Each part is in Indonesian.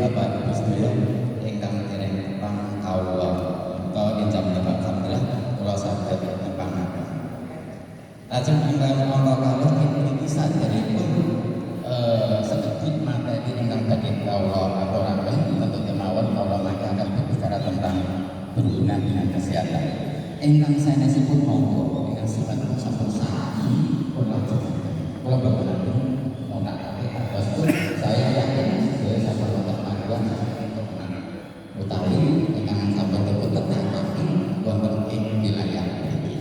Bapak Ibu sedaya ingkang dereng pangkawula utawa injam menika alhamdulillah kula saged nyepangake. Lajeng ingkang ana kalih niki saderepun sedikit materi ingkang badhe kawula aturaken tentu kemawon kawula mangke bicara tentang berhubungan dengan kesehatan. Ingkang sanesipun monggo ingkang sifatipun sampun sami kula berkenan monakake atas saya yakin saya sampun wonten panggilan utawi ingkang sampun dipun tetapaken wonten ing wilayah mriki.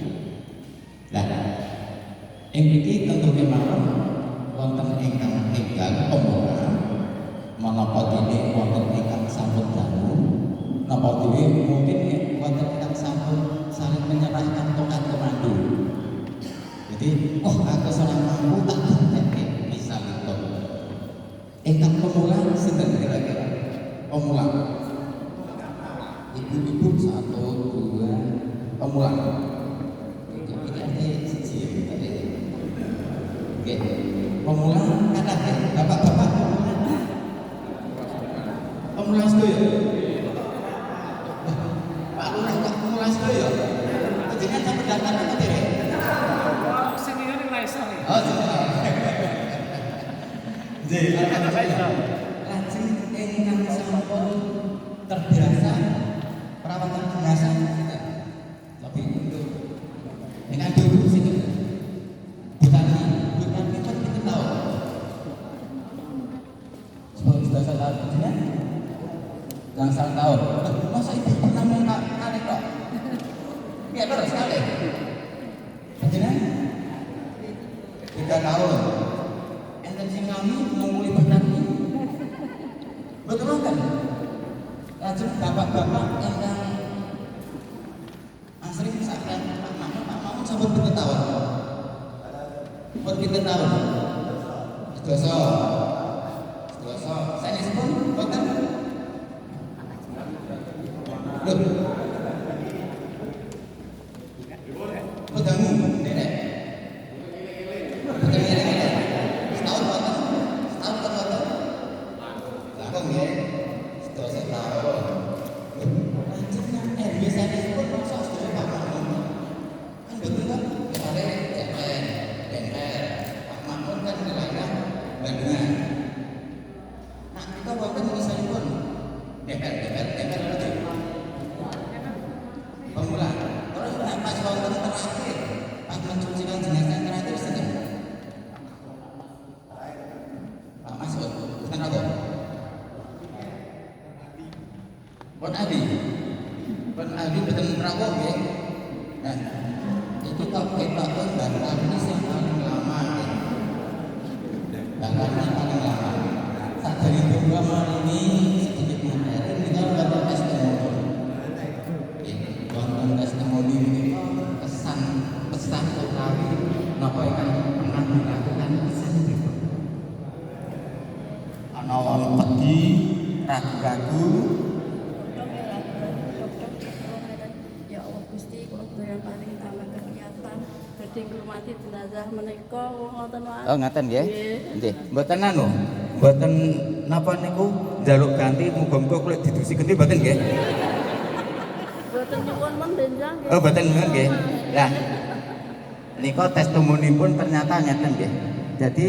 Lah ing mriki tentu kemawon wonten ingkang enggal pembukaan menapa dene wonten ingkang sampun dangu napa dhewe mungkin wonten ingkang sampun saling menyerahkan tongkat komando. Jadi aku seorang mampu tak gantek misal itu ingkang pemula sinten kira-kira pemula ibu-ibu 1 2 pemula ini siji oke pemula kata bapak-bapak pemula sedoyo Pak Lurah kok pemula sedoyo jenengan sampe daftar apa derek senior yang laisa nih oh nggih lajeng ingkang sampun terbiasa perawatan jenazah lebih untuk dengan dulu situ bukan kita tahu sudah salah jenengan yang salah tahu masa itu pernah kali kok ya terus sekali jenengan 3 tahun enten sing kami ngomuli benar betul kan lajeng bapak-bapak ingkang asring sakit Pak Mamun sampun pinten tahun pinten tahun sedasa sanesipun boten lho pedangu derek setahun boten langkung nggih sedasa tahun lajeng biasanya pun masa sedaya Pak Mamun kan betul kan misalnya DNR Pak Mamun kan wilayah Bandungan nah kita wonten misalnya pun DPR pemula terus pas wonten terakhir pas mencucikan jenazah terakhir sedang Pak Masud benar apa? Pun Adi betul rawuh nggih. Nah, itu tak ketok bakal ini sing paling lama nggih. Bakal paling lama. Sadari dua ini sedikit materi kita bakal testimoni. Wonten testimoni ini pesan utawi napa ingkang pernah dilakukan pesan pripun. Ana wong wedi ragu-ragu ngurmati jenazah menika wonten wae. Oh ngaten nggih. Nggih. Mboten anu. Mboten napa niku njaluk ganti muga-muga kula didusi ganti mboten nggih. Mboten nyuwun men benjang nggih. Oh mboten nyuwun nggih. Lah nika testimonipun ternyata ngeten nggih. Jadi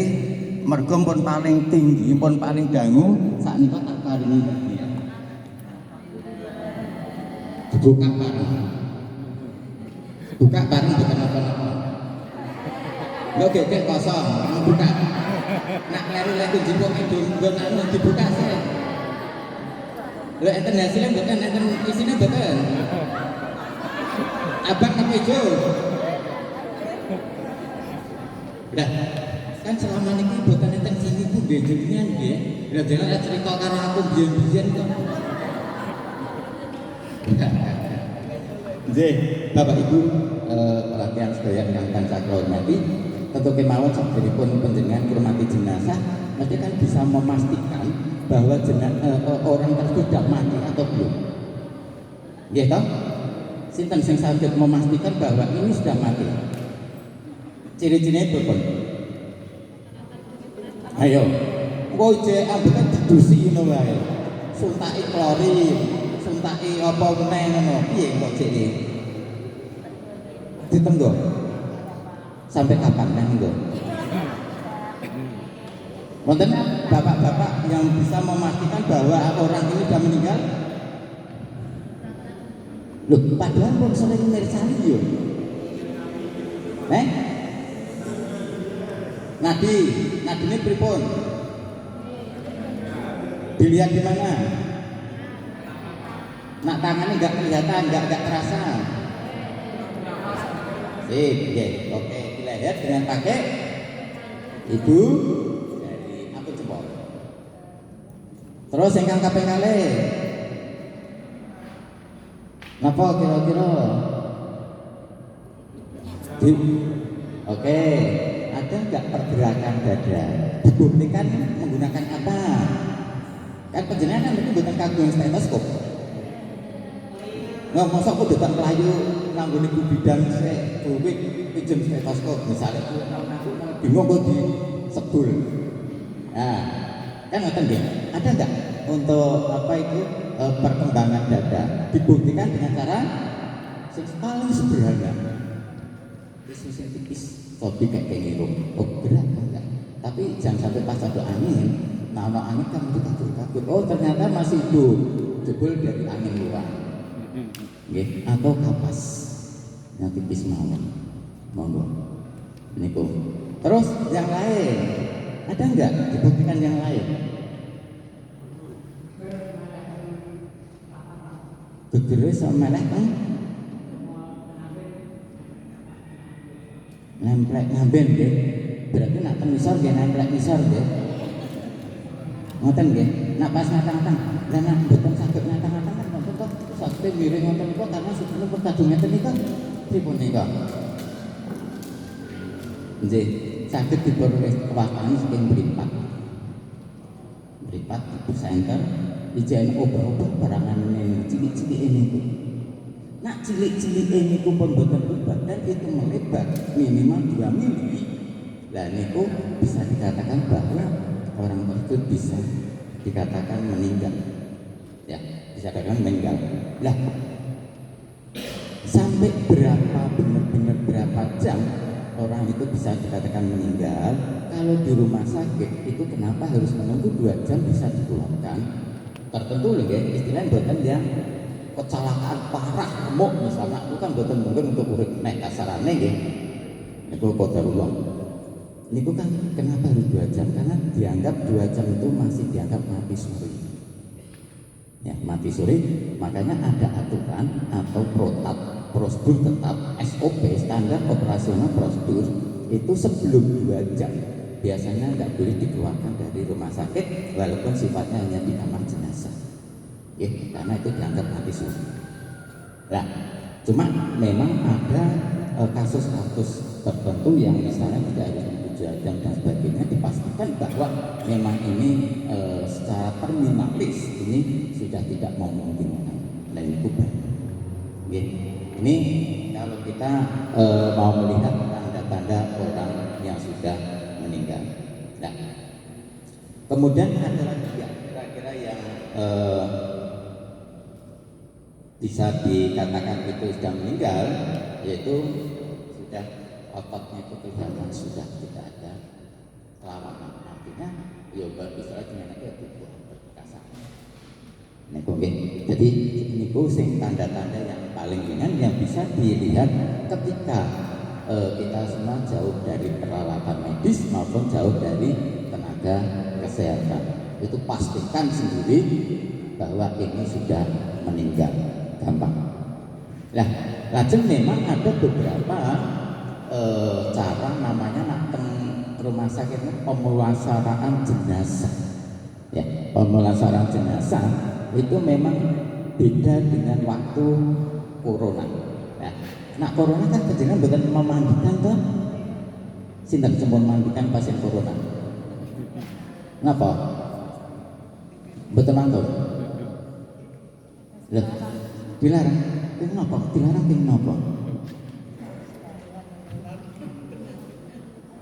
mergo pun paling tinggi pun paling dangu saknika tak paringi hadiah. Buka bareng. Buka bareng bukan apa-apa. Lho gek kosong, buka. Nak kleru-kleru jipuk itu nggon anu dibuka sih. Lho enten hasilnya mboten enten isine mboten. Abang apa ijo? Lah, kan selama niki mboten enten sini ku nggih jenengan nggih. Lah jenengan cerita karo aku biyen-biyen kok. Nggih, Bapak Ibu perhatian sedaya ingkang tansah kula hormati, tentu kemawon saderipun panjenengan ngurmati jenazah, nanti kan bisa memastikan bahwa orang tersebut sudah mati atau belum. Nggih toh? Sinten sing saged memastikan bahwa ini sudah mati? Ciri-cirinya berapa? Ayo, engko jek ambekan didusi ngono wae. suntaki klorin, suntaki apa meneh ngono. Piye kok cek iki? Ditenggo. Sampai kapan nenggo? Wonten bapak-bapak yang bisa memastikan bahwa orang ini sudah meninggal? Loh, padahal pun sering mirsani yo. Nadi ini pripun? Dilihat di mana? Nak tangannya nggak kelihatan, nggak terasa. Sip, oke, dilihat dengan pakai ibu dari apa coba? Terus ingkang kaping kalih. Napa kira-kira? Oke, ada nggak pergerakan dada? Dibuktikan menggunakan apa? Kan penjenengan itu bukan kagum stetoskop. Nggak masa aku datang pelayu nanggung ibu bidang saya, duit pinjam stetoskop misalnya. Bingung kok di sebul. Nah, kan ngoten nggih. Ada nggak untuk apa itu perkembangan dada? Dibuktikan dengan cara paling sederhana. Sisi tipis, kopi kayak ngirum, berat enggak? Tapi jangan sampai pas ada angin, nah angin kan itu takut. Oh ternyata masih hidup, jebol dari angin luar, atau kapas yang tipis monggo, ini kok. Terus yang lain, ada enggak dibuktikan yang lain? Gegere sama melek kan? Nemplek ngamben nggih. Berarti nak teng ngisor nggih nemplek ngisor nggih. Ngoten nggih. Nak pas ngatang-ngatang, lah nak mboten saged ngatang-ngatang kan mboten kok saged miring ngoten niku karena sebelum perkadung ngeten niku pripun nika. Nggih, saged diperoleh kewaspadaan saking mripat. Mripat ibu center ijen obah-obah barangan cilik-cilik ini. Nak cilik-cilik ini pun boten obat dan itu melebar minimal 2 mili. Lah niku bisa dikatakan bahwa orang tersebut bisa dikatakan meninggal. Ya, bisa dikatakan meninggal. Lah sampai benar-benar berapa jam orang itu bisa dikatakan meninggal? Kalau di rumah sakit itu kenapa harus menunggu 2 jam bisa dikeluarkan? Tertentu lho nggih, istilah boten yang kecelakaan parah remuk misalnya itu kan boten mungkin untuk urip nek kasarane nggih. Niku qadarullah. Niku kan kenapa harus 2 jam? Karena dianggap 2 jam itu masih dianggap mati suri. Ya, mati suri, makanya ada aturan atau prosedur tetap SOP standar operasional prosedur itu sebelum 2 jam biasanya nggak boleh dikeluarkan dari rumah sakit walaupun sifatnya hanya di kamar jenazah. Ya, karena itu dianggap mati suri. Nah, cuma memang ada kasus-kasus tertentu yang misalnya tidak harus 7 jam dan sebagainya dipastikan bahwa memang ini secara terminalis ini sudah tidak memungkinkan dan itu banyak. Ya, ini kalau kita mau melihat tanda-tanda orang yang sudah meninggal. Nah, kemudian ada lagi ya kira-kira yang bisa dikatakan itu sudah meninggal, yaitu sudah ototnya itu kelihatan sudah tidak ada kelawakan. Artinya ya istilah jenenge ya tubuh berkasar. Niku nggih. Jadi niku sing tanda-tanda yang paling ringan yang bisa dilihat ketika kita semua jauh dari peralatan medis maupun jauh dari tenaga kesehatan. Itu pastikan sendiri bahwa ini sudah meninggal. Gampang. Nah, lajeng memang ada beberapa cara namanya nak teng rumah sakit pemulasaraan jenazah. Ya, pemulasaraan jenazah itu memang beda dengan waktu corona. Ya. Nah, corona kan kejenengan bukan memandikan toh. Sinten sampun mandikan pasien corona. Napa? Betul mangkel. Loh, dilarang. Kenapa? Dilarang kenapa?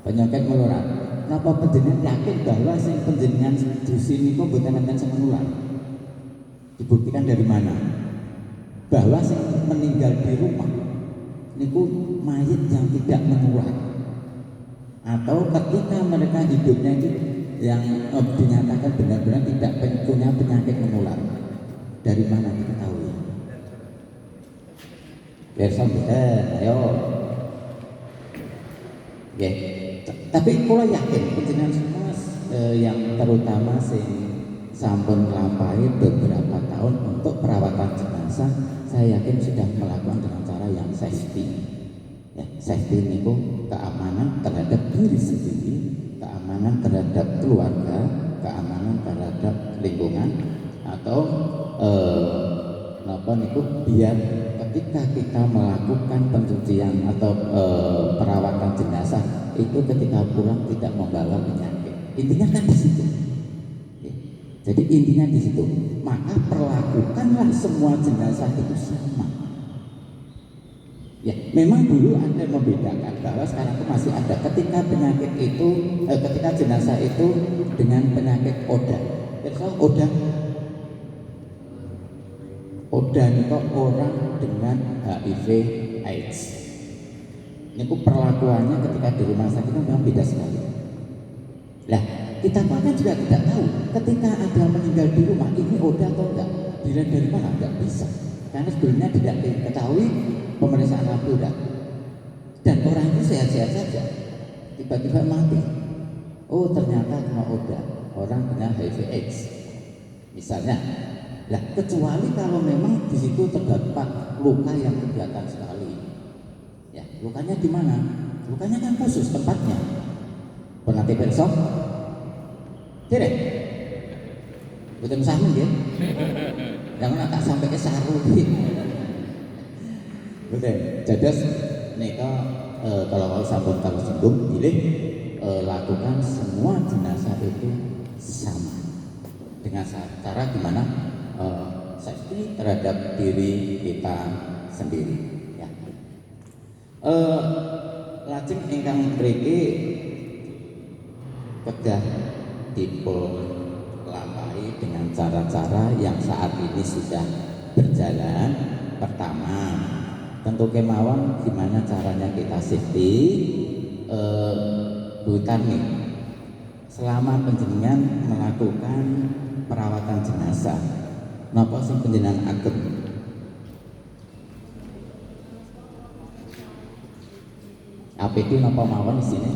Penyakit menular. Napa panjenengan yakin bahwa sing panjenengan di sini kok mboten enten sing menular? Dibuktikan dari mana? Bahwa yang meninggal di rumah niku mayit yang tidak menular, atau ketika mereka hidupnya itu yang dinyatakan benar-benar tidak punya penyakit menular. Dari mana diketahui? Besok ayo. Ya. Tapi kalau yakin penjenengan semua yang terutama sing sampun nglampahi beberapa tahun untuk perawatan jenazah, saya yakin sudah melakukan dengan cara yang safety. Ya, safety niku keamanan terhadap diri sendiri, keamanan terhadap keluarga, keamanan terhadap lingkungan, atau napa niku biar ketika kita melakukan pencucian atau perawatan jenazah itu ketika pulang tidak membawa penyakit. Intinya kan di situ. Ya. Jadi intinya di situ. Maka perlakukanlah semua jenazah itu sama. Ya, memang dulu ada membedakan bahwa sekarang itu masih ada ketika penyakit itu, ketika jenazah itu dengan penyakit ODA. ODA itu orang dengan HIV AIDS. Ini perlakuannya ketika di rumah sakit itu memang beda sekali. Lah, kita bahkan juga tidak tahu ketika ada meninggal di rumah ini ODA atau enggak. Dilihat dari mana? Enggak bisa. Karena sebelumnya tidak diketahui pemeriksaan laboratorium. Dan orang itu sehat-sehat saja. Tiba-tiba mati. Oh, ternyata kena ODA, orang dengan HIV AIDS. Misalnya. Nah, kecuali kalau memang di situ terdapat luka yang kelihatan sekali. Ya, lukanya di mana? Lukanya kan khusus tempatnya. Pernah besok? Tidak. Betul sama ya? Jangan tak sampai ke saru. Betul. Jadi neka kalau mau sampun kalau singgung, pilih lakukan semua jenazah itu sama dengan cara gimana? Safety terhadap diri kita sendiri. Ya. Lajeng ingkang mriki kedah dipun lampahi dengan cara-cara yang saat ini sudah berjalan. Pertama, tentu kemauan gimana caranya kita safety. Bu Tarni, selama panjenengan melakukan perawatan jenazah, napa sing panjenengan agem? APD napa mawon di sini?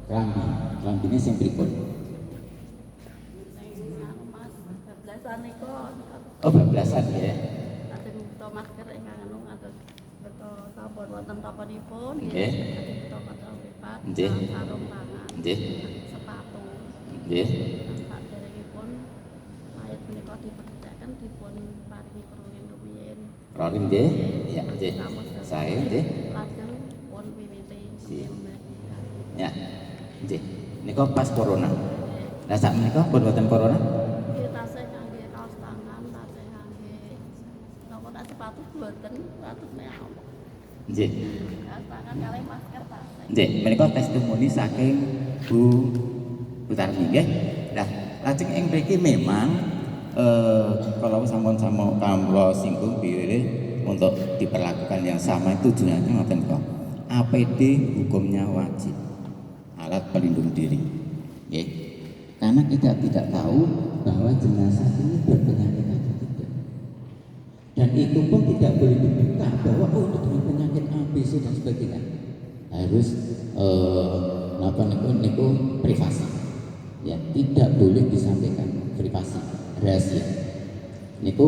Kelambi ini sing pripun? Bablasan niku. Oh, bablasan ya. Ajeng buta masker ingkang anu ngaten buta sampun wonten topanipun nggih. Nggih. Buta masker lipat. Nggih. Sarung tangan. Nggih. Sepatu. Nggih. Saderengipun mayit menika dipercayaaken dipun paringi keruling rumiyin. Rolim nggih. Ya, nggih. Sae nggih. Lajeng pun wiwiti mbekika. Ya. Nggih. Nika pas corona. Lah sak menika pun boten corona? Nggih tasih kangge kaos tangan, tasih kangge napa tak sepatu boten, sepatune apa. Nggih. Kaos tangan kalih masker tasih. Nggih, menika testimoni saking Bu Tarni nggih. Lah, lajeng ing mriki memang kalau sampun-sampun kawula singgung pilih untuk diperlakukan yang sama itu tujuannya ngoten kok. APD hukumnya wajib. Alat pelindung diri. Nggih. Karena kita tidak tahu bahwa jenazah ini berpenyakit atau tidak. Dan itu pun tidak boleh dibuka bahwa oh itu dengan penyakit A, B, C dan sebagainya. Harus niku privasi. Ya, tidak boleh disampaikan privasi, rahasia. Niku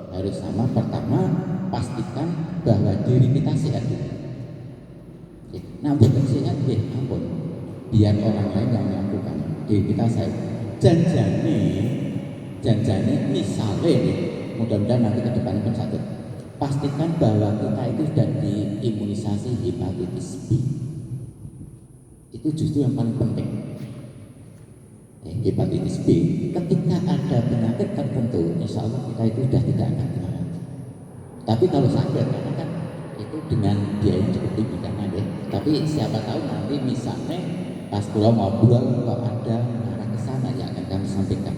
harus sama. Pertama, pastikan bahwa diri kita sehat dulu. Ya, nah, bukan sehat, ya ampun. Biar orang lain yang melakukan, diri kita sehat. Janjane misalnya nih, mudah-mudahan nanti ke depan pun satu. Pastikan bahwa kita itu sudah diimunisasi hepatitis B. Itu justru yang paling penting. Hepatitis B. Ketika ada penyakit tertentu, insya Allah kita itu sudah tidak akan kena lagi. Tapi kalau sadar, karena kan itu dengan biaya yang cukup tinggi karena deh. Tapi siapa tahu nanti misalnya pas pulau ngobrol kalau ada mengarah ke sana yang akan kami sampaikan.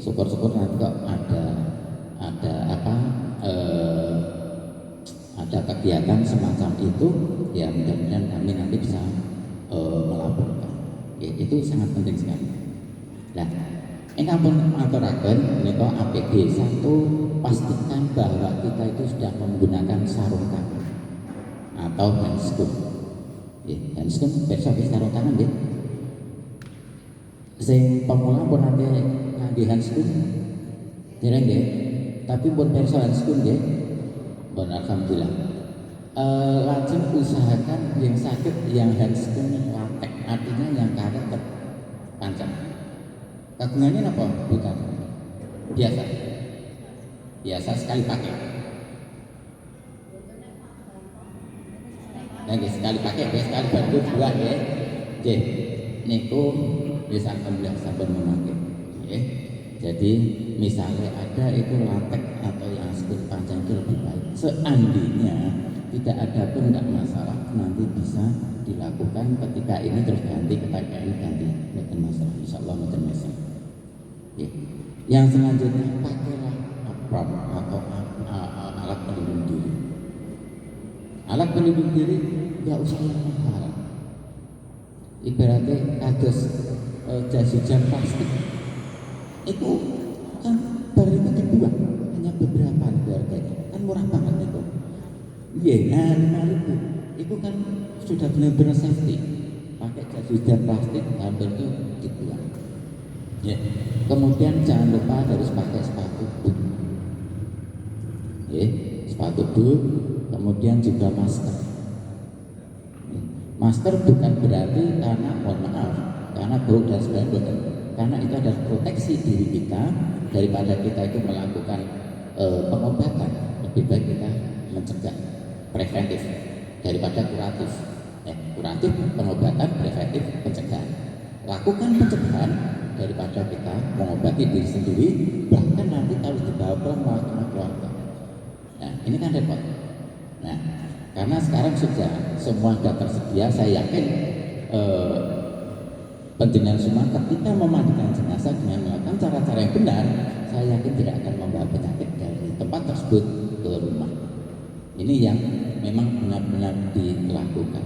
Syukur-syukur nanti kok ada apa ada kegiatan semacam itu, ya mudah-mudahan kami nanti bisa melaporkan. Itu sangat penting sekali. Nah, ingkang pun aturaken menika APD 1, pastikan bahwa kita itu sudah menggunakan sarung tangan atau handscoon. Handscoon besok sarung tangan nggih. Sing pemula pun nanti ngangge handscoon. Dereng nggih. Tapi pun besok handscoon nggih. Bon, alhamdulillah. Lajeng usahakan yang sakit yang handscoon latek, artinya yang karet terpanjang. Kagungannya apa? Bukan. Biasa sekali pakai. Nah, sekali pakai, sekali bantu dua ya. Oke, niku bisa alhamdulillah sampun memakai. Oke. Jadi misalnya ada itu latek atau yang handscoon panjang itu lebih baik. Seandainya tidak ada pun tidak masalah, nanti bisa dilakukan ketika ini terus ganti, ketika ini ganti, bukan masalah. Insyaallah bukan masalah. Ya. Yang selanjutnya pakailah apron atau alat pelindung diri. Alat pelindung diri nggak usah yang mahal. Ibaratnya kados jas hujan plastik itu kan baru itu dibuang hanya beberapa harganya, kan murah banget itu. Iya, 5.000 itu kan sudah benar-benar safety. Pakai jas hujan plastik hampir itu dibuang. Ya. Kemudian jangan lupa harus pakai sepatu boot. Sepatu boot, kemudian juga masker. Masker bukan berarti karena mohon maaf, karena buruk dan sebagainya, karena itu adalah proteksi diri kita daripada kita itu melakukan pengobatan. Lebih baik kita mencegah, preventif daripada kuratif. Kuratif pengobatan, preventif pencegahan. Lakukan pencegahan daripada kita mengobati diri sendiri, bahkan nanti kalau dibawa pulang malah kena keluarga. Nah, ini kan repot. Nah, karena sekarang sudah semua sudah tersedia, saya yakin penjenengan semua ketika memandikan jenazah dengan melakukan cara-cara yang benar, saya yakin tidak akan membawa penyakit dari tempat tersebut ke rumah. Ini yang memang benar-benar dilakukan.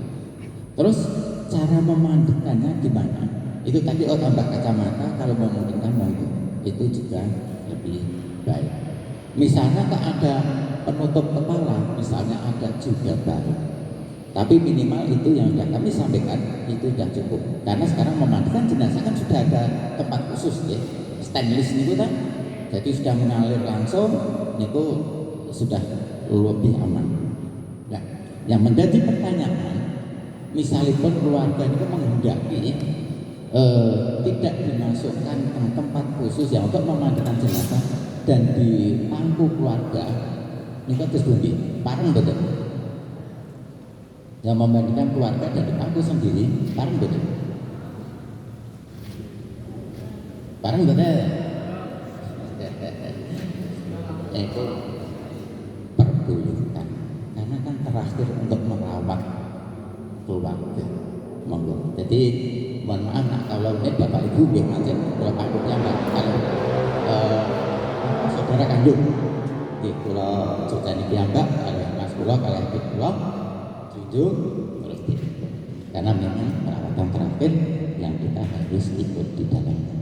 Terus cara memandikannya gimana? Itu tadi tambah kacamata, kalau memungkinkan monggo itu juga lebih baik. Misalnya tak ada penutup kepala, misalnya ada jilbab, tapi minimal itu yang sudah kami sampaikan itu sudah cukup. Karena sekarang memandikan jenazah kan sudah ada tempat khusus ya, stainless itu kan, jadi sudah mengalir langsung, itu sudah lebih aman. Nah, yang menjadi pertanyaan, misalnya pun keluarga itu menghendaki tidak dimasukkan ke tempat khusus yang untuk memandikan jenazah dan di pangku keluarga ini kan terus bumi pareng betul yang memandikan keluarga dan di pangku sendiri pareng betul itu perbolehkan karena kan terakhir untuk merawat keluarga monggo. Jadi mohon maaf nak kalau ini bapak ibu yang ngajar kalau pangkutnya enggak kalau saudara kandung di pulau Jogani Piambak kalau mas pulau kalau ibu pulau jujur terus karena memang perawatan terakhir yang kita harus ikut di dalamnya.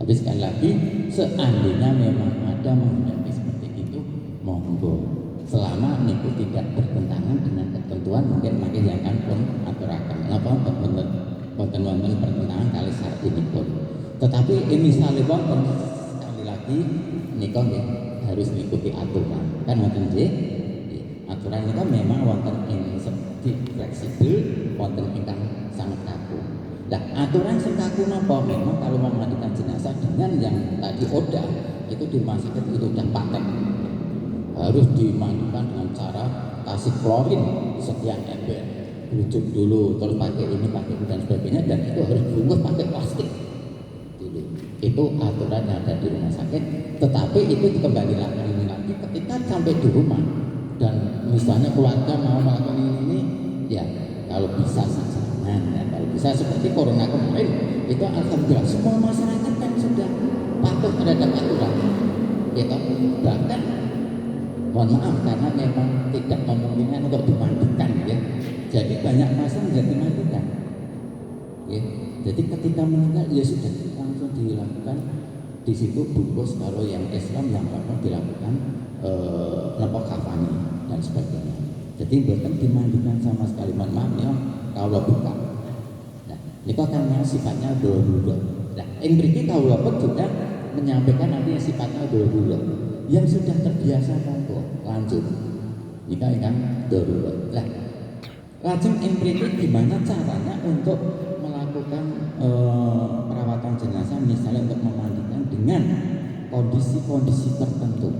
Tapi sekali lagi seandainya memang ada menghadapi seperti itu monggo selama niku tidak bertentangan dengan ketentuan mungkin makin yang akan pun aturakan apa wonten pertentangan kali syarat ini pun. Tetapi ini misalnya wonten sekali lagi niku harus mengikuti aturan kan wonten nggih aturan niku memang wonten ing sedhi fleksibel wonten ingkang sangat kaku. Nah aturan sing kaku napa memang kalau memandikan jenazah dengan yang tadi oda itu di rumah sakit itu sudah paten harus dimandikan dengan cara kasih klorin sekian ember rujuk dulu terus pakai ini pakai itu dan sebagainya dan itu harus dibungkus pakai plastik dulu. Itu aturan yang ada di rumah sakit, tetapi itu kembali lagi ketika sampai di rumah dan misalnya keluarga mau melakukan ini ya kalau bisa jangan ya kalau Bisa seperti corona kemarin, itu alhamdulillah semua masyarakat kan sudah patuh terhadap aturan. Ya kan? Bahkan mohon maaf karena memang tidak memungkinkan untuk dimandikan ya. Jadi banyak pasien tidak dimandikan. Ya. Jadi ketika meninggal ya sudah langsung dilakukan di situ bungkus. Kalau yang Islam yang apa dilakukan lepok kafani dan sebagainya. Jadi bukan dimandikan sama sekali, mohon maaf ya kalau bukan. Nah, ini karena sifatnya dua-dua. Nah, yang berikut kalau pun juga menyampaikan nanti yang sifatnya dua-dua. Yang sudah terbiasa monggo lanjut. Ini kan dua-dua. Nah, lajeng yang berikut gimana caranya untuk melakukan perawatan jenazah, misalnya untuk memandikan dengan kondisi-kondisi tertentu.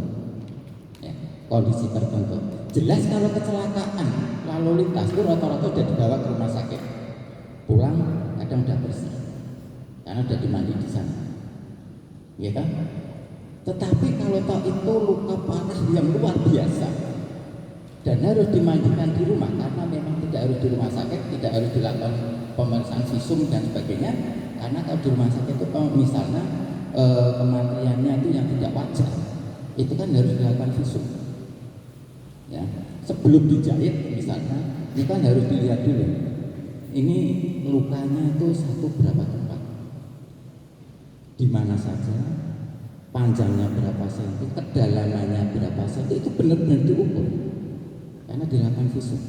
Kondisi tertentu. Jelas kalau kecelakaan lalu lintas itu rata-rata sudah dibawa ke rumah sakit. Pulang kadang sudah bersih karena sudah dimandi di sana. Ya kan? Tetapi kalau toh itu luka parah yang luar biasa dan harus dimandikan di rumah karena memang tidak harus di rumah sakit, tidak harus dilakukan pemeriksaan visum dan sebagainya. Karena kalau di rumah sakit itu misalnya kematiannya itu yang tidak wajar, itu kan harus dilakukan visum. Ya, sebelum dijahit misalnya, ini kan harus dilihat dulu. Ini lukanya itu satu berapa tempat, di mana saja, panjangnya berapa senti, kedalamannya berapa senti, itu benar-benar diukur. Karena dilakukan visum,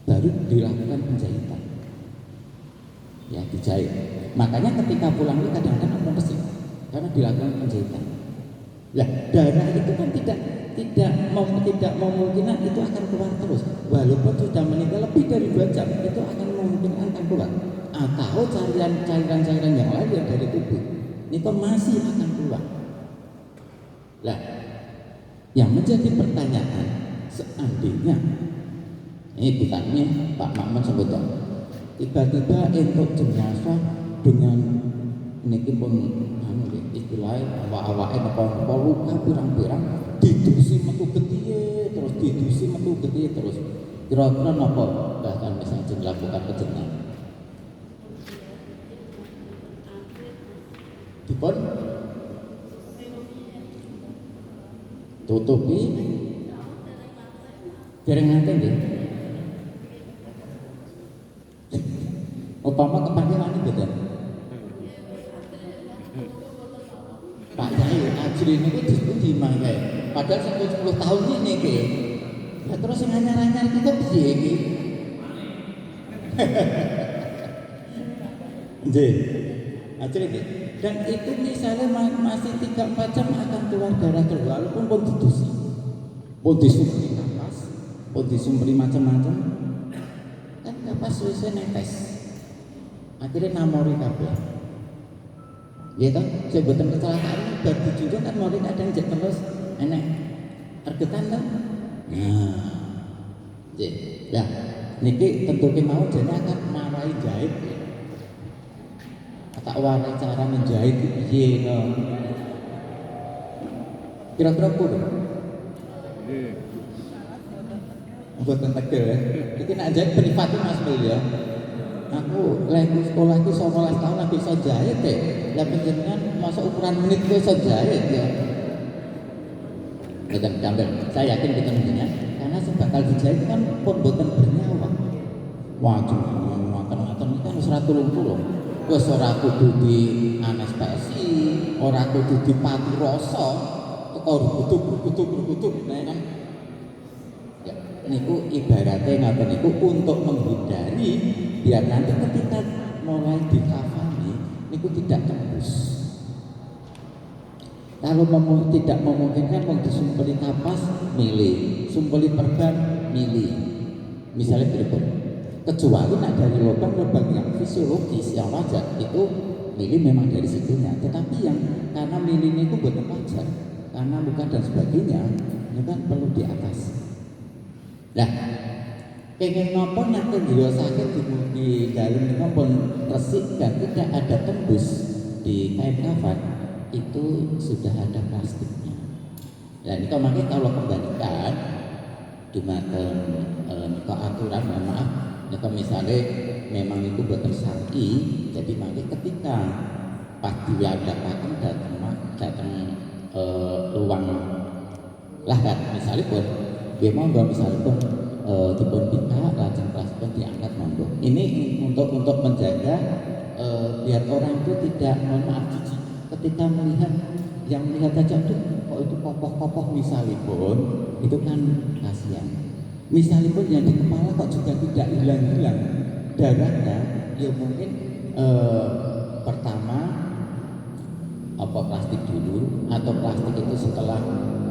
baru dilakukan penjahitan. Ya dijahit. Makanya ketika pulang itu kadang-kadang mau bersih, karena dilakukan penjahitan. Nah, darah itu kan tidak memungkinkan itu akan keluar terus. Walaupun sudah meninggal lebih dari 2 jam, itu akan memungkinkan akan keluar. Atau cairan-cairan yang lain yang dari tubuh, itu masih akan keluar. Nah, yang menjadi pertanyaan, seandainya ini bukannya Pak Makmun sebutkan, tiba-tiba untuk jenazah dengan niki pun istilahnya awak-awake apa luka pirang-pirang didusi metu getihe terus kira-kira napa bahkan misalnya dilakukan kejenengan dipun tutupi dereng ngaten nggih upama kepake wani mboten Pak Yai ajri niku diskusi mangke. Padahal sampai 10 tahun ini ke. Nah, terus yang anyar-anyar kita piye iki? Nggih. Ajri nggih. Dan itu misalnya masih 3-4 jam akan keluar darah terus walaupun pun didusi. Pun disumperi napas, pun disumperi macam-macam. Kan napas suwe-suwe netes. Akhirnya namori kabeh. Ya kan, sebutan kecelakaan baru dijujur kan mau kadang jek terus enek ergetan kan. Nah, ya, niki tentu mau jadi akan marai jahit. Tak warai cara menjahit piye to. Kira-kira apa? Buatan tegel ya. Iki nak jahit privat Mas Mil ya. Aku lagi sekolah itu 19 tahun lagi bisa jahit deh. Lah penjenengan masa ukuran menit gue bisa jahit ya. Betul, saya yakin betul menjenengan karena sebakal dijahit kan pun boten bernyawa. Waduh, makan-makan ini kan 130. Wes ora kudu di anestesi, ora kudu dipati rasa, teko rugutuk nah kan. Ya, niku ibaratnya ngaten niku untuk menghindari biar nanti ketika mulai dikafani niku tidak tembus. Kalau tidak memungkinkan mau disumpeli kapas milih, sumpeli perban milih. Misalnya berikut, kecuali nak dari lubang-lubang yang fisiologis yang wajar itu milih memang dari situnya. Tetapi yang karena milih niku bukan wajar, karena luka dan sebagainya, ini kan perlu di atas. Nah, pengen nopo nyakin jiwa sakit di dalam ini pun resik dan tidak ada tembus di kain kafan itu sudah ada plastiknya. Nah ini makanya kalau kembalikan di aturan, maaf Nek misalnya memang itu boten syar'i, jadi mangke ketika pas diadakan datang ruang lahat misalnya pun dia monggo misalnya pun dipun bika lajeng kelas pun diangkat monggo. Ini untuk menjaga biar orang itu tidak mohon maaf jijik ketika melihat yang melihat aja tuh kok itu kokoh-kokoh misalnya pun itu kan kasihan. Misalnya pun yang di kepala kok juga tidak hilang-hilang darahnya, ya mungkin pertama apa plastik dulu atau plastik itu setelah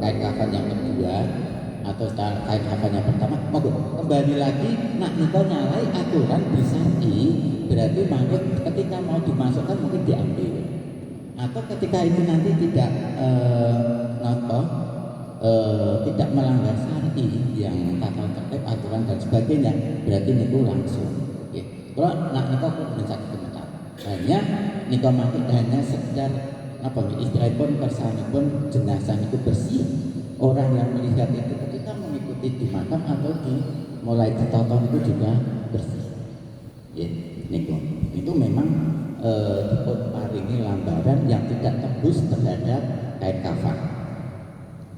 kain kafan yang kedua atau setelah kain kafan yang pertama monggo kembali lagi nak niko nyalai aturan bisa berarti mangke ketika mau dimasukkan mungkin diambil atau ketika itu nanti tidak tidak melanggar syar'i yang tata tertib aturan dan sebagainya berarti niku langsung ya. Kalau nak niko pun sakit kementar hanya niko mangke hanya sekedar apa istilah pun kersanipun jenazah itu bersih. Orang yang melihat itu ketika mengikuti di makam atau di mulai ditonton itu juga bersih. Ya, niku. Itu memang diparingi lambaran yang tidak tembus terhadap kain kafan.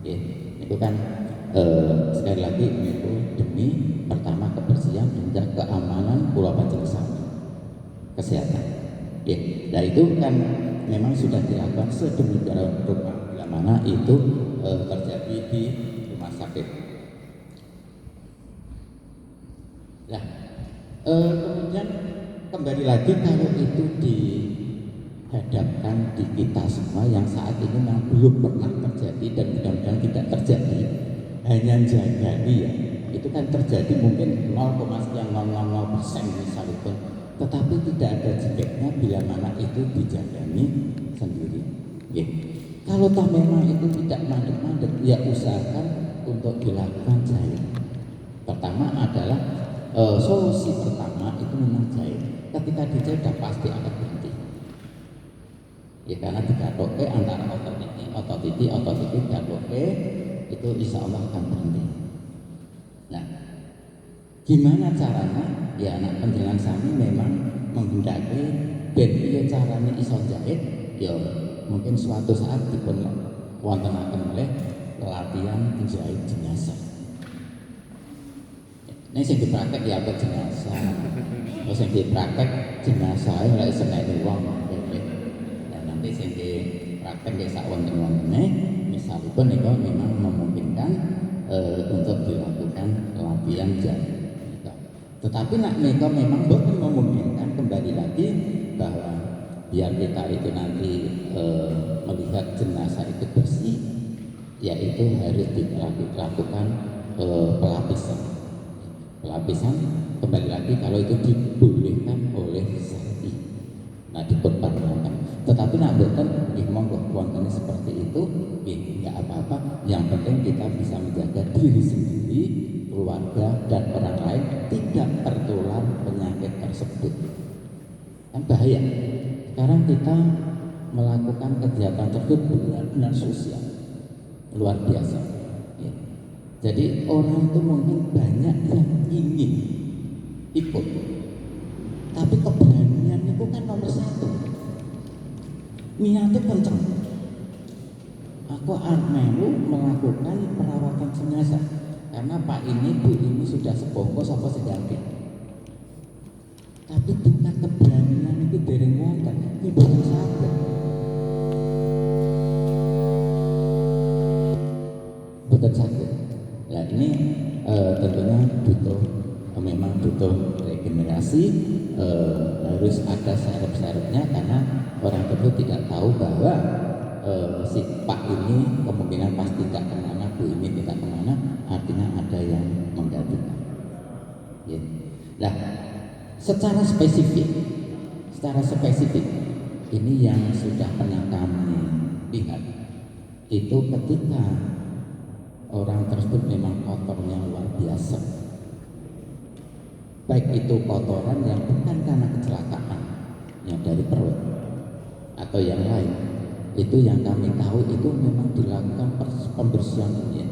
Ya, itu kan sekali lagi itu demi pertama kebersihan dan keamanan Pulau Panjang kesehatan. Ya, nah itu kan memang sudah dilakukan sedemikian rupa bila mana itu terjadi di rumah sakit. Nah, kemudian kembali lagi kalau itu dihadapkan di kita semua yang saat ini memang belum pernah terjadi dan mudah-mudahan tidak terjadi, hanya jagani ya, itu kan terjadi mungkin 0,000% misalnya pun. Tetapi tidak ada jejaknya bila mana itu dijagani sendiri. Ya. Kalau tak memang itu tidak mandek-mandek, ya usahakan untuk dilakukan jahit. Pertama adalah solusi pertama itu memang jahit. Ketika dijahit pasti akan berhenti. Ya karena digatoke antara otot titik gatoke itu insya Allah akan berhenti. Nah, gimana caranya? Ya anak panjenengan sami memang menghendaki ben piye carane iso jahit ya mungkin suatu saat dipun wontenaken oleh pelatihan menjahit jenazah. Ini sing dipraktek ya apa jenazah. Terus sing dipraktek jenazah lek seneng wong ngene. Nah nanti sing dipraktek ya sak wonten-wontene misalipun niku memang memungkinkan untuk dilakukan pelatihan jahit. Tetapi nak mereka memang bukan memungkinkan kembali lagi bahwa biar kita itu nanti melihat jenazah itu bersih, yaitu harus dilakukan pelapisan kembali lagi kalau itu dibolehkan oleh syar'i. Nah diperpanjangkan. Tetapi nak bukan monggo wonten seperti itu, nggak apa-apa. Yang penting kita bisa menjaga diri sendiri, keluarga dan orang lain tidak tertular penyakit tersebut. Kan bahaya. Sekarang kita melakukan kegiatan tersebut benar-benar sosial, luar biasa. Ya. Jadi orang itu mungkin banyak yang ingin ikut, tapi keberanian itu kan nomor satu. Niatnya kenceng. Aku melu melakukan perawatan jenazah. Karena Pak ini, Bu ini sudah sepuh, kok sapa seganti. Tapi tingkat keberanian itu dereng wonten, iki boten saged. Boten saged. Nah ini tentunya memang butuh regenerasi, harus ada syarat-syaratnya karena orang tersebut tidak tahu bahwa si Pak ini kemungkinan pasti tidak kemana, Bu ini tidak kemana, artinya ada yang menggantikan. Ya. Nah, secara spesifik ini yang sudah pernah kami lihat itu ketika orang tersebut memang kotornya luar biasa, baik itu kotoran yang bukan karena kecelakaan yang dari perut atau yang lain, itu yang kami tahu itu memang dilakukan pembersihan ini.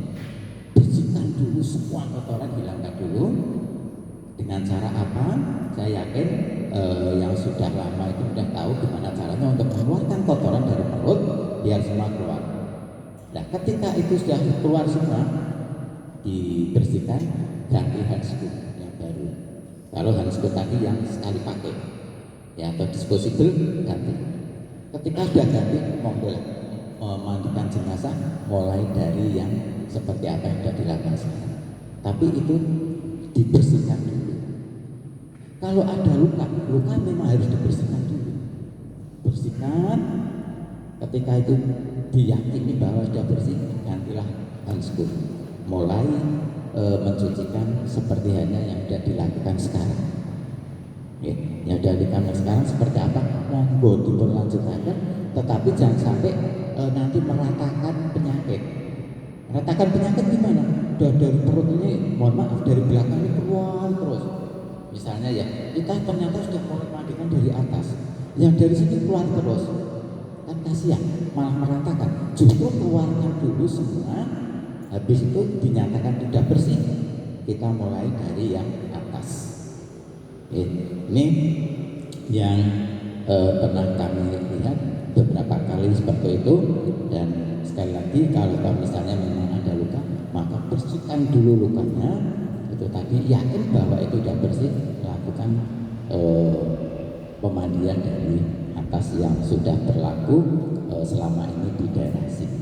Bersihkan dulu semua kotoran, hilangkan dulu. Dengan cara apa? Saya yakin yang sudah lama itu sudah tahu gimana caranya untuk mengeluarkan kotoran dari perut biar semua keluar. Nah, ketika itu sudah keluar semua, dibersihkan, ganti handscoot yang baru. Kalau handscoot tadi yang sekali pakai, ya atau disposable ganti. Ketika sudah ganti, monggo memandikan jenazah mulai dari yang seperti apa yang sudah dilakukan sekarang. Tapi itu dibersihkan dulu. Kalau ada luka memang harus dibersihkan dulu. Bersihkan, ketika itu diyakini bahwa sudah bersih, gantilah handscoot. Mulai mencucikan seperti hanya yang sudah dilakukan sekarang. Ya, yang sudah dilakukan sekarang seperti apa? Monggo dilanjutkan, tetapi jangan sampai nanti meratakan penyakit. Meratakan penyakit gimana? Dari perut ini, mohon maaf, dari belakang ini keluar terus. Misalnya ya, kita ternyata sudah mandikan dari atas, yang dari sini keluar terus, kan kasihan, malah meratakan. Justru keluarkan dulu semua, habis itu dinyatakan tidak bersih, kita mulai dari yang atas. Ini yang pernah kami lihat beberapa kali seperti itu. Dan sekali lagi, kalau misalnya memang ada luka, maka bersihkan dulu lukanya. Itu tadi yakin bahwa itu sudah bersih, lakukan pemandian dari atas yang sudah berlaku selama ini di daerah sini.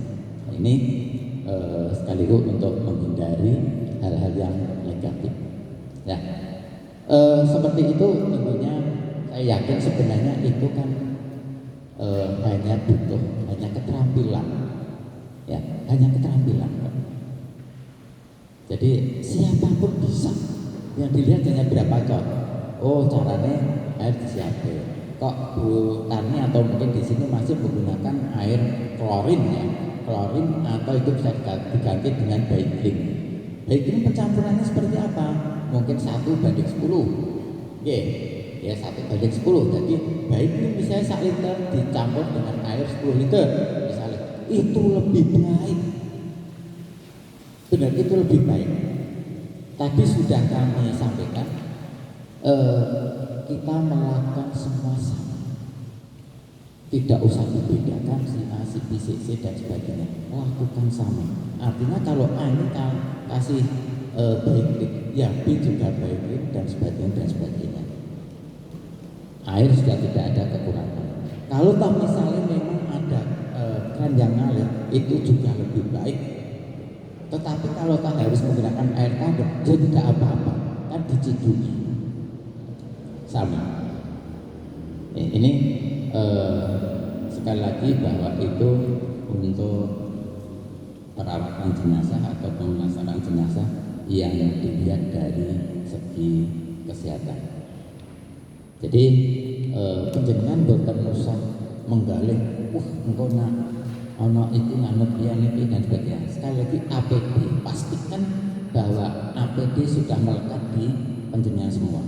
Ini sekaligus untuk menghindari hal-hal yang negatif. Nah, seperti itu tentunya saya yakin sebenarnya itu kan hanya keterampilan, ya, hanya keterampilan. Jadi siapapun bisa. Yang dilihat hanya berapa cot. Oh, caranya air disiapkan. Kok Bu Tani atau mungkin di sini masih menggunakan air klorin ya, klorin atau itu bisa diganti dengan baikling. Baikling pencampurannya seperti apa? Mungkin 1:10. Ya 1:10. Jadi baikling misalnya 1 liter dicampur dengan air 10 liter misalnya, itu lebih baik. Benar, itu lebih baik. Tadi sudah kami sampaikan, kita melakukan semua sama. Tidak usah dibedakan si A, si B, si C dan sebagainya. Lakukan sama. Artinya kalau A ini kasih baikling, ya B juga baikling dan sebagainya. Air sudah tidak ada kekurangan. Kalau misalnya memang ada keran yang ngalir, itu juga lebih baik. Tetapi kalau harus menggunakan air tandem, dia tidak apa-apa, kan dicidui sama. Ini sekali lagi bahwa itu untuk perawatan jenazah atau pemulasaran jenazah yang dilihat dari segi kesehatan. Jadi penjenengan boten usah menggalih, engko ono itu nganut piye dan sebagainya. Sekali lagi APD, pastikan bahwa APD sudah melekat di penjenengan semua.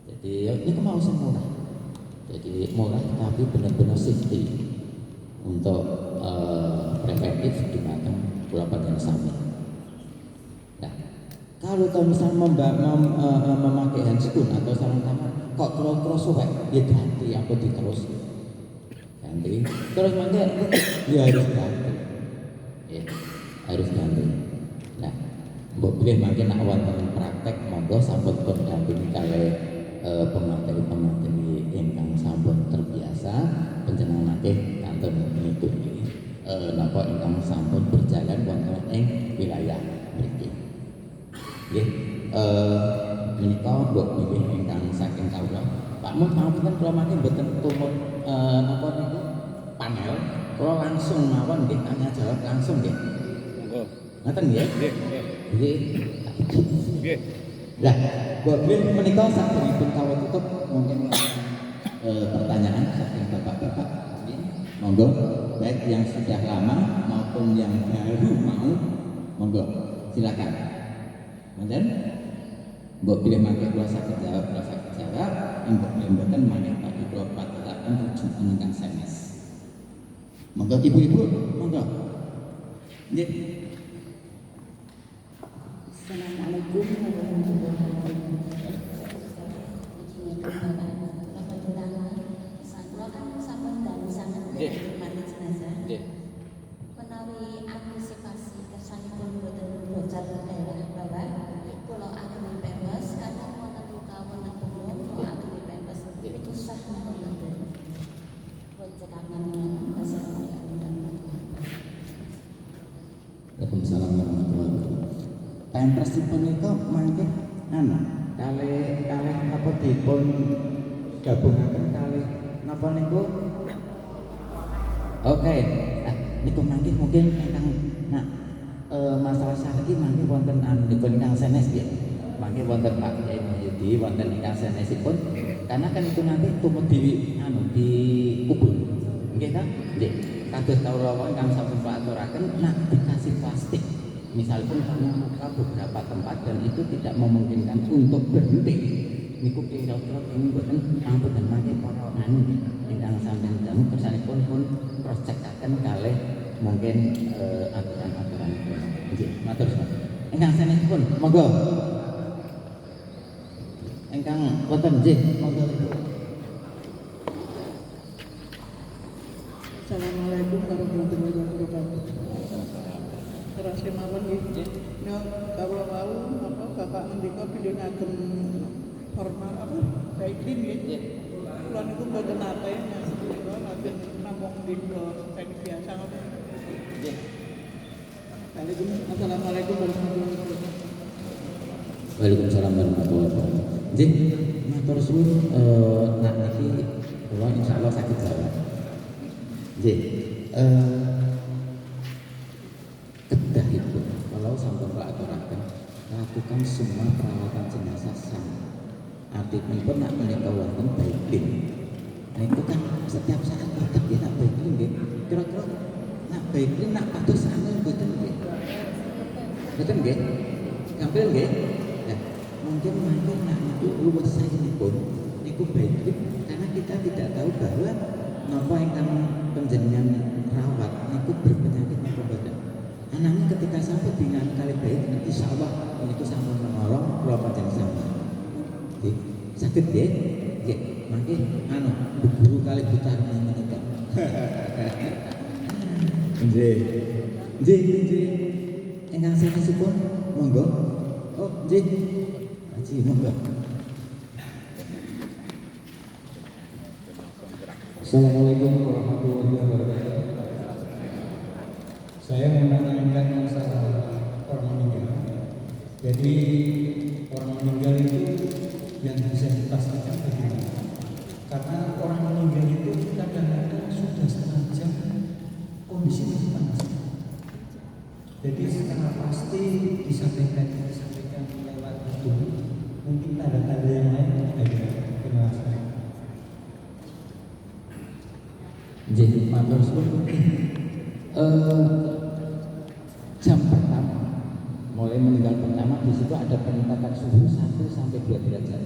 Jadi ini mau murah. Jadi murah tapi benar-benar safety untuk preventif di belakang Pulau Panjang Sami. Nah, kalau misalnya memakai handscoot atau sarung tangan, kok terus suwek, ya ganti aku diterus. Terus mangga ya harus ganti, ya, harus ganti. Nah, mbok pilih makin wonten praktek monggo sampun berdampingi kali pemateri ingkang sampun terbiasa panjenenganake kanton ngikuti napa ingkang sampun berjalan wonten ing wilayah mriki. Nggih, menika mbok pilih ingkang saking kawula. Pak Mun ngapunten kula mangke mboten tumut napa niku panel, kula langsung mawon nggih tanya jawab langsung nggih. Monggo. Ngoten nggih? Nggih. Nggih. Lah, Bobil menika saderengipun kawula tutup mungkin pertanyaan saking Bapak-bapak. Monggo, baik yang sudah lama maupun yang baru mau, monggo silakan. Monggo. Mbok pilih mangke kula saged jawab, mbok pilih mboten mangke Pak kula paturaken rujuk ingkang sanes. Monggo ibu-ibu, monggo. Nggih. Assalamualaikum Menawi antisipasi kersanipun boten bocor daerah bawah, kula ageng pepes karena wonten luka wonten punggung kula ageng pepes itu sah napa boten? Bocekangan pasal Waalaikumsalam warahmatullahi wabarakatuh. Pempresipun niku mangke kalih apa dipun gabungaken kalih napa niku? Oke. Niku mangke mungkin ingkang masalah sakit mangke wonten anipun ingkang sanes ya. Mangke wonten Pak Kyai Muhyidi wonten ingkang sanesipun karena kan itu nanti tumut di kubur. Nggih ta? Nggih. Kados kawula ingkang sampun aturaken dikasih plastik. Misalpun membuka beberapa tempat dan itu tidak memungkinkan untuk berhenti. Niku kira-kira mboten ampun dan mangke para ingkang sampun jamu kersanipun pun cross check-aken kalih mungkin aturan-aturan. Nggih, matur suwun. Ingkang sanesipun monggo. Ingkang wonten nggih, monggo. Assalamualaikum warahmatullahi wabarakatuh. Terasa mawon nggih. Nek kawula wau apa Bapak ngendika pindho ngagem formal apa baikling nggih. Kula niku mboten nate kula lajeng namung ndika teknik biasa ngoten. Nggih. Assalamualaikum warahmatullahi wabarakatuh. Waalaikumsalam warahmatullahi wabarakatuh. Nggih, matur suwun niki kula insyaallah saged jawab. Nggih. Kedahipun kalau sampun aturaken lakukan semua perawatan jenazah sama. Artipun nak menika wonten baikling. Nah itu kan setiap saat kita nak baikling nggih. Kira-kira nak baikling nak patus angel mboten nggih. Mboten nggih. Gampil nggih. Nah, mungkin nak luwes saenipun niku baikling karena kita tidak tahu bahwa napa ingkang panjenengan rawat niku berpenyakit napa mboten. Ananging ketika sampai dengan kali baik insyaallah niku sampun menolong kula panjenengan sampeyan. Nggih, saged nggih? Nggih, mangke guru kali putar menika. Nggih. Nggih. Ingkang sanesipun monggo. Oh, nggih. Haji monggo. Assalamualaikum warahmatullahi wabarakatuh. Saya menanyakan masalah orang meninggal. Jadi orang meninggal itu yang bisa dipastikan bagaimana? Karena orang meninggal itu kadang-kadang sudah setengah jam kondisi masih panas. Jadi secara pasti disampaikan lewat itu. Mungkin tanda-tanda yang lain ada. Terima kasih. Jadi matur suwun. Jam pertama mulai meninggal pertama di situ ada peningkatan suhu 1 sampai 2 derajat.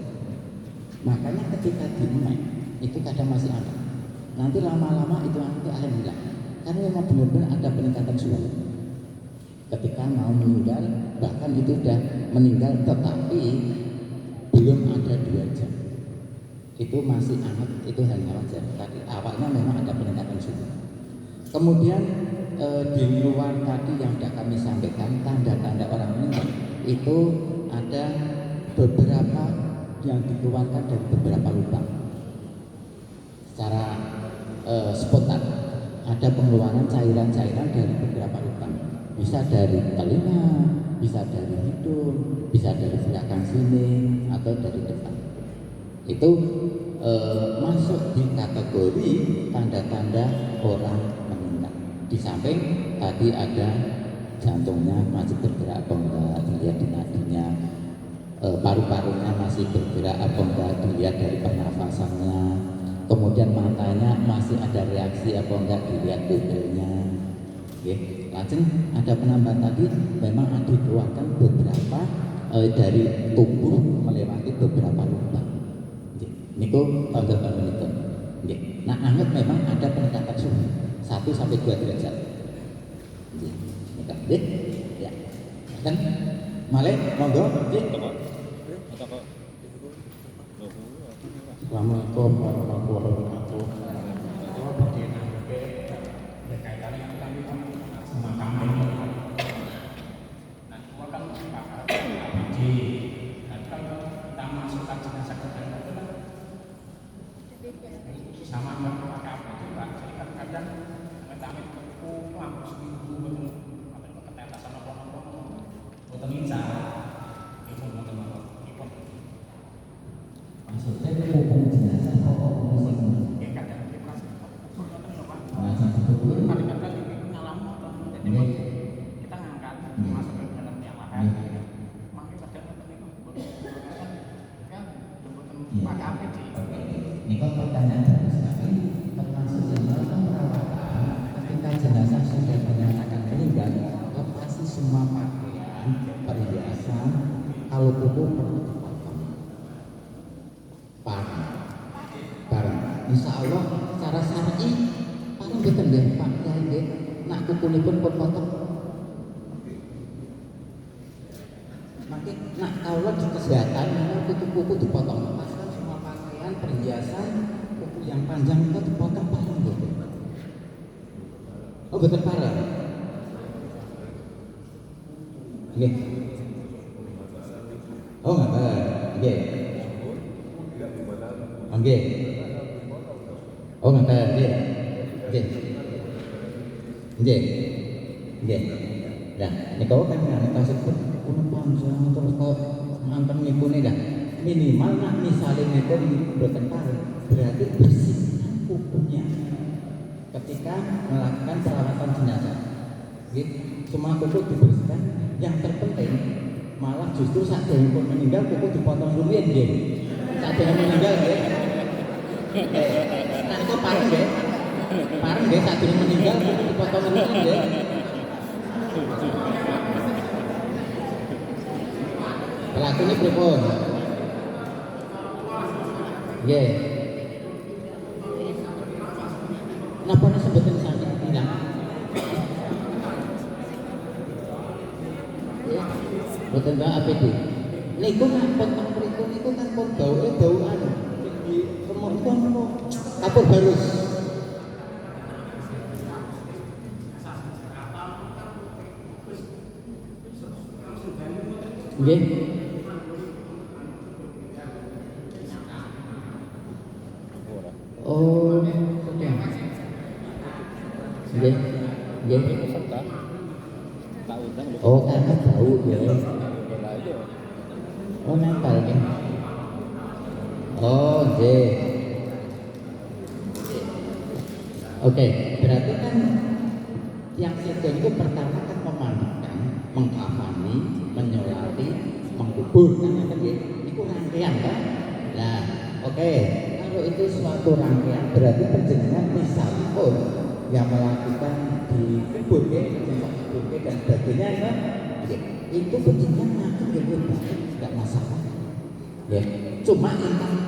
Makanya ketika diemek itu kadang masih ada. Nanti lama-lama itu nanti alhamdulillah. Karena memang benar-benar ada peningkatan suhu. Ketika mau meninggal bahkan itu sudah meninggal tetapi belum ada 2 jam. Itu masih hangat, itu hanya wajar. Tadi awalnya memang ada peningkatan suhu. Kemudian di luar tadi yang sudah kami sampaikan tanda-tanda orang meninggal itu ada beberapa yang dikeluarkan dari beberapa lubang. Secara spontan ada pengeluaran cairan-cairan dari beberapa lubang. Bisa dari telinga, bisa dari hidung, bisa dari belakang sini atau dari depan. Itu masuk di kategori tanda-tanda orang meninggal. Di samping tadi ada jantungnya masih bergerak apa enggak, dilihat di nadinya, paru-parunya masih bergerak apa enggak, dilihat dari pernafasannya, kemudian matanya masih ada reaksi apa enggak, dilihat pupilnya. Oke, lanjut ada penambahan tadi memang ada dikeluarkan beberapa dari tubuh melewati beberapa lubang. Niku tanggapan itu. Nah, anggap memang ada peningkatan suhu 1 sampai 2 derajat. Ya. Kan Malih monggo nggih. Assalamualaikum warahmatullahi wabarakatuh. Kalau bagi berkaitan dengan sama kami, nah semua kan APD, dan kalau kita masukkan jenazah ke dalam itu sama dengan pakai APD pak. Jadi kadang-kadang amit-amit lampu seminggu betul, apa ketetasan apa-apa, betul insa, itu teman-teman. Maksudnya hukum jenazah kok hukum sing jenazah betul Kadang-kadang nyalam motor, jadi Nggih. kita ngangkat Nggih. masuk ke dalam yang lain. Nggih. Makanya kadang-kadang itu kan Iya. pakai APD. Oke, ini kok pertanyaan bagus sekali. Termasuk yang melakukan perawatan ketika jenazah sudah dinyatakan meninggal, lepasi semua pakaian, perhiasan, kalau kuku perlu dipotong. Barang. Insya Allah secara syar'i paling betul nggih Pak Kiai nggih. Nak kukunipun pun potong. Makin nak kalau di kesehatan kuku dipotong. Pasal semua pakaian, perhiasan, kuku yang panjang itu dipotong paling gitu. Oh betul parah. Nggih. Oh nggak nggih. Nggih. Oh nggak nggih. Nggih. Nggih. Nggih. Nah, niku kan nek kasebut kuno panjang terus kok ngantem niku dah. Minimal nak misale niku mboten parah, berarti bersihkan kukunya ketika melakukan perawatan jenazah. Nggih, semua kuku dibersihkan. Yang terpenting malah justru saat pun meninggal kuku dipotong dulu nggih. Saat meninggal nggih. Nah, itu parah nggih. Parah nggih saat meninggal kuku dipotong dulu nggih. Pelaku ini pripun? Nggih. Napa sebutin sampeyan tidak? Ya, boten bae APD. Niku nak potong mriku niku kan pun bauke bau anu. Di remuk iku apa? Kapur barus. Nggih. Oh, sudah. Nggih. Nggih. Oh, karena bau ya. Oh, nempel kan. Oh, nggih. Oke, berarti kan yang sedo itu pertama kan memandikan, mengkafani, menyolati, mengkubur kan ngoten nggih. Iku rangkaian kan? Nah, oke. Kalau itu suatu rangkaian berarti panjenengan misalipun yang melakukan di kubur dan sebagainya kan? Itu panjenengan ngaku nggih enggak masalah. Ya, cuma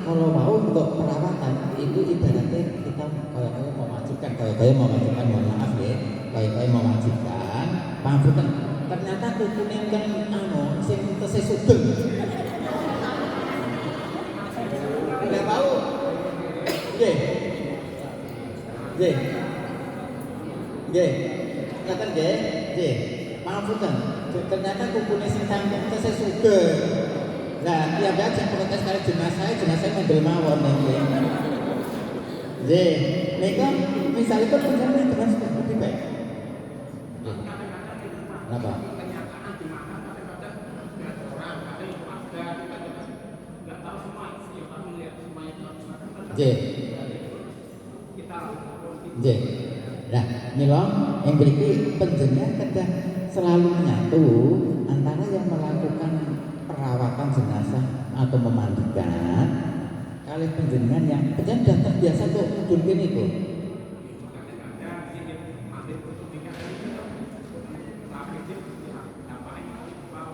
kalau mau untuk perawatan itu ibaratnya kita kayak mewajibkan, mohon maaf ya, kayak mewajibkan, pangapunten. Ternyata kukunya kan sing tesih sugeng. Enggak tahu. Nggih. Nggih. Nggih. Ngaten nggih? Nggih. Pangapunten. Ternyata kukunya sing tesih sugeng. Nah, tiap aja protes kali jenazah ngambil mawon niki. Nggih, nika misalipun panjenengan dengan seperti baik. Napa? Nggih. Nggih. Nah, mila yang mriki panjenengan kedah selalu menyatu antara yang melakukan perawatan jenazah atau memandikan kali panjenengan yang sudah terbiasa untuk mudhunke niku.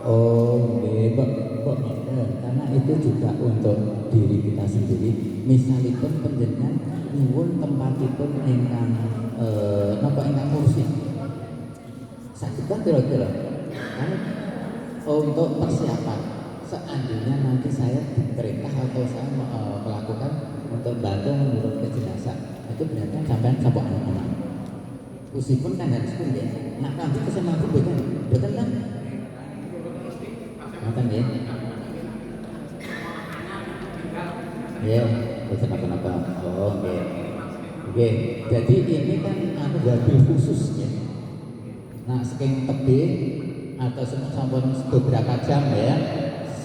Oh, nggih, kok karena itu juga untuk diri kita sendiri. Misalipun panjenengan nyuwun tempatipun ingkang napa ingkang kursi. Saged kira-kira. untuk persiapan seandainya nanti saya diperintah atau saya melakukan untuk bantu menurunkan jenazah itu berarti sampai sampai anak-anak usipun kan harus pun ya nak nanti kesempatan bukan betul kan nonton ya ya betul apa oh oke jadi ini kan anu wabil khusus ya nah saking tebih atau sampun beberapa jam ya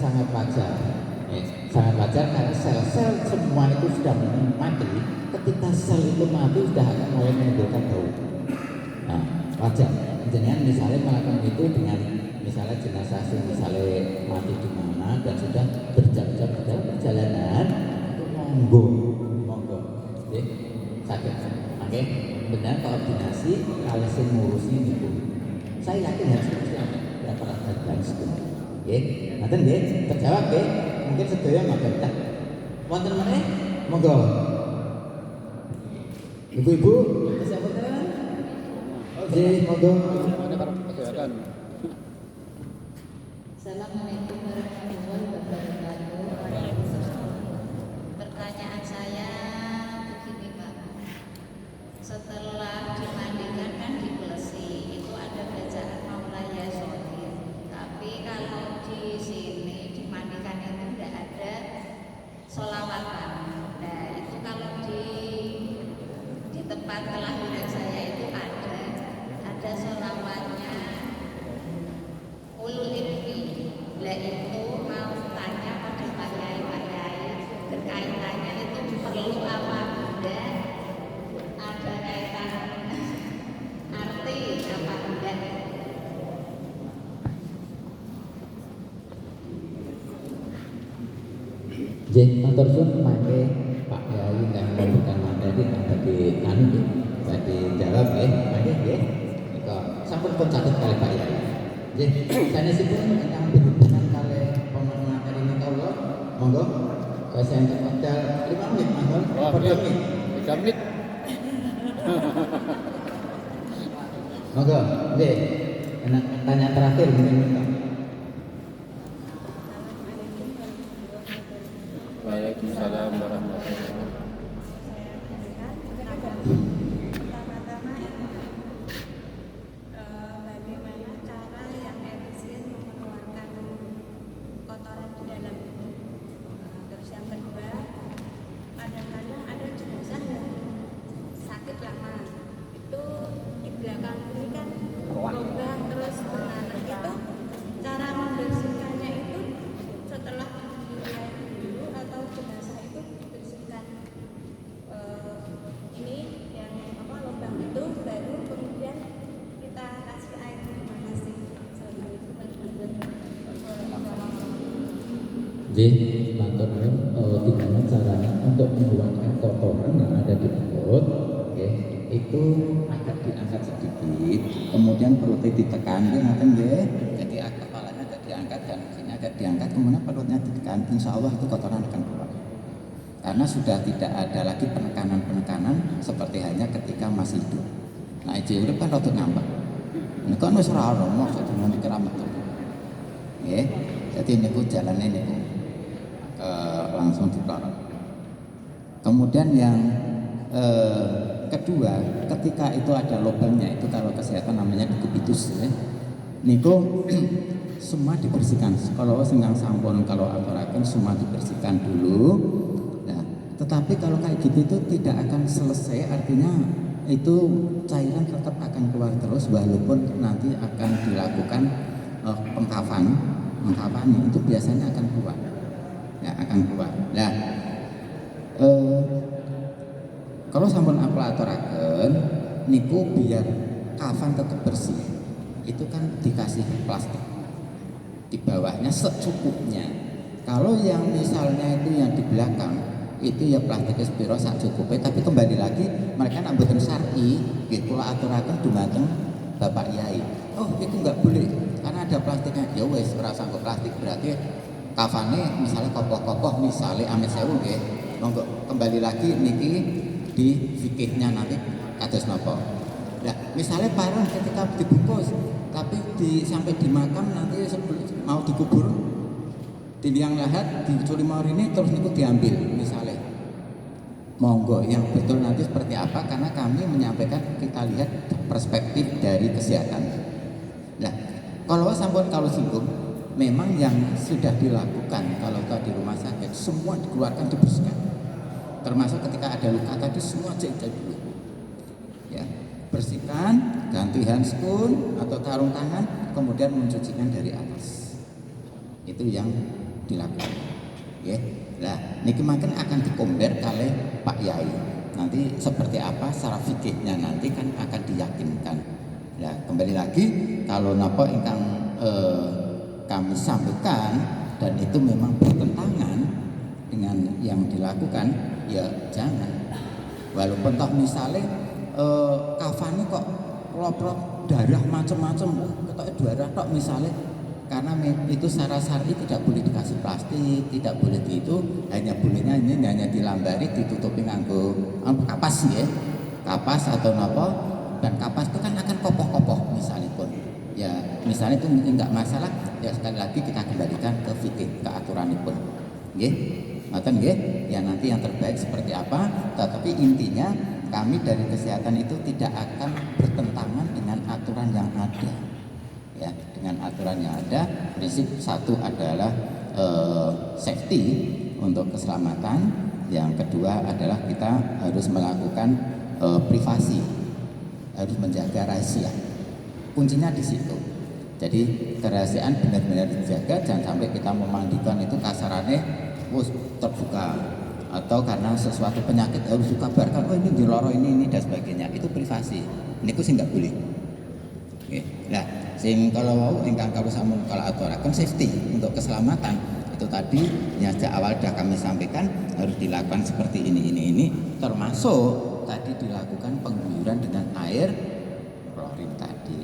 sangat wajar sangat wajar karena sel-sel semua itu sudah mati ketika sel itu mati sudah akan mulai menimbulkan bau nah wajar jangan misalnya melakukan itu dengan misalnya jenazah misalnya mati di mana dan sudah berjam-jam dalam perjalanan itu monggo ya sakit oke benar koordinasi kalau saya ngurusin itu saya yakin harus berapa dan sebagainya ya nanti ya terjawab ya mungkin sedaya maka tak wonten meneh monggo ibu-ibu siapa tenan oke monggo Assalamualaikum warahmatullahi wabarakatuh. Pertanyaan saya begini Pak, setelah dimandikan kan di Plesi itu ada bacaan Maulaya Sholih, tapi kalau di sini dimandikan itu tidak ada sholawatan. Nah itu kalau di tempat kelahiran saya itu ada sholawatnya ulul ilmi. Lah itu mau tanya pada Pak Yai berkaitannya itu perlu apa tidak ada kaitan arti apa tidak. Jadi kantor sun pakai Pak Yai yang memberikan materi yang tadi anu tadi jawab ya pakai ya itu sampun pun catat kali Pak Yai jadi sanesipun ingkang berhubungan kali pemenang materi ini kalau monggo saya hotel 5 menit monggo per menit 3 menit monggo nggih tanya terakhir mungkin Pak. Waalaikumsalam warahmatullahi wabarakatuh. Pertama-tama bagaimana cara yang efisien mengeluarkan kotoran di dalam itu. Terus yang kedua, kadang-kadang ada jenazah yang sakit lama. Itu di belakang ini kan lubang terus menanah itu cara membersihkannya itu setelah dulu atau jenazah itu dibersihkan ini yang apa lubang itu baru kemudian kita kasih air gimana sih Jadi matur nuwun gimana caranya untuk mengeluarkan kotoran yang ada di perut oke itu agak diangkat sedikit kemudian perutnya ditekan ngaten nggih jadi kepalanya agak diangkat dan kakinya agak diangkat kemudian perutnya ditekan insya Allah itu kotoran akan keluar karena sudah tidak ada lagi penekanan-penekanan seperti hanya ketika masih hidup nah itu urip kan rada ngambak ini kan wis ora ono maksud dengan keramat nggih jadi niku jalannya niku langsung dipelorot. Kemudian yang kedua, ketika itu ada lubangnya itu kalau kesehatan namanya dikubitus ya. Niku semua dibersihkan. Kalau sengang sampun kalau aturaken semua dibersihkan dulu. Nah, tetapi kalau kayak gitu itu tidak akan selesai artinya itu cairan tetap akan keluar terus walaupun nanti akan dilakukan pengkafannya itu biasanya akan keluar. Ya akan keluar. Nah, kalau sampun apel aturaken niku biar kafan tetap bersih. Itu kan dikasih plastik di bawahnya secukupnya. Kalau yang misalnya itu yang di belakang itu ya plastiknya sepiro sak cukupnya. Tapi kembali lagi mereka nak mboten syar'i, nggih kula aturaken dumateng Bapak Yai. Oh itu nggak boleh karena ada plastiknya. Ya wes ora sanggup plastik berarti kafane misalnya kopoh-kopoh misalnya amit sewu nggih monggo kembali lagi niki di fikihnya nanti kados napa. Nah, misalnya barang ketika dibungkus tapi sampai di makam nanti sebelum mau dikubur di liang lahat di Culimawur ini terus niku diambil misalnya. Monggo yang betul nanti seperti apa, karena kami menyampaikan kita lihat perspektif dari kesehatan. Nah, kalau sampun kalau singgung, memang yang sudah dilakukan kalau di rumah sakit semua dikeluarkan dibersihkan, termasuk ketika ada luka tadi semua cek dulu, ya bersihkan, ganti handscoon atau sarung tangan, kemudian mencucikan dari atas. Itu yang dilakukan, ya. Nah, niki makin akan dikomber kali Pak Yai. Nanti seperti apa secara fikihnya nanti kan akan diyakinkan. Nah, kembali lagi kalau napa ingkang kami sampaikan dan itu memang bertentangan dengan yang dilakukan, ya jangan. Walaupun toh misalnya kafane kok lop-lop darah macam-macam, ketok darah tok misalnya, karena itu secara syar'i tidak boleh dikasih plastik, tidak boleh itu, hanya bolehnya ini hanya dilambari, ditutupi nganggo kapas ya, kapas atau napa, dan kapas itu kan akan kopoh-kopoh misalnya pun, ya misalnya itu mungkin nggak masalah, ya sekali lagi kita kembalikan ke fikih, ke aturan pun, nggih, ngoten nggih, ya nanti yang terbaik seperti apa, tetapi intinya kami dari kesehatan itu tidak akan bertentangan dengan aturan yang ada. Ya, dengan aturan yang ada, prinsip satu adalah safety untuk keselamatan, yang kedua adalah kita harus melakukan privasi, harus menjaga rahasia. Kuncinya di situ. Jadi kerahasiaan benar-benar dijaga, jangan sampai kita memandikan itu kasarannya terbuka, atau karena sesuatu penyakit harus dikabarkan, oh ini diloro ini dan sebagainya, itu privasi. Ini sih nggak boleh. Oke. Nah, sing kalau mau ingkang kawula sampun kala aturaken safety untuk keselamatan itu tadi yang sejak awal sudah kami sampaikan harus dilakukan seperti ini termasuk tadi dilakukan pengguyuran dengan air klorin tadi,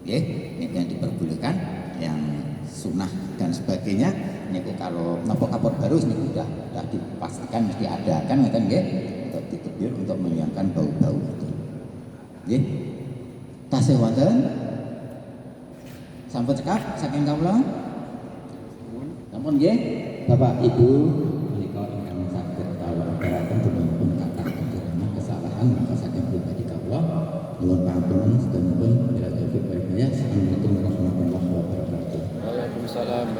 ya, ini yang diperbolehkan, yang sunnah dan sebagainya. Ini kalau nopo kapur baru ini sudah dipastikan mesti ada kan, ngeten nggih, untuk ditebir untuk menghilangkan bau-bau itu. Nggih. Tasih wonten sampun cekap saking kawula. Sampun nggih, Bapak Ibu menika ingkang saged kawula aturaken pun kathah kesalahan maka saking pribadi kawula nyuwun pangapunten sedaya bila taufiq wal hidayah. Assalamualaikum warahmatullahi wabarakatuh. Waalaikumsalam.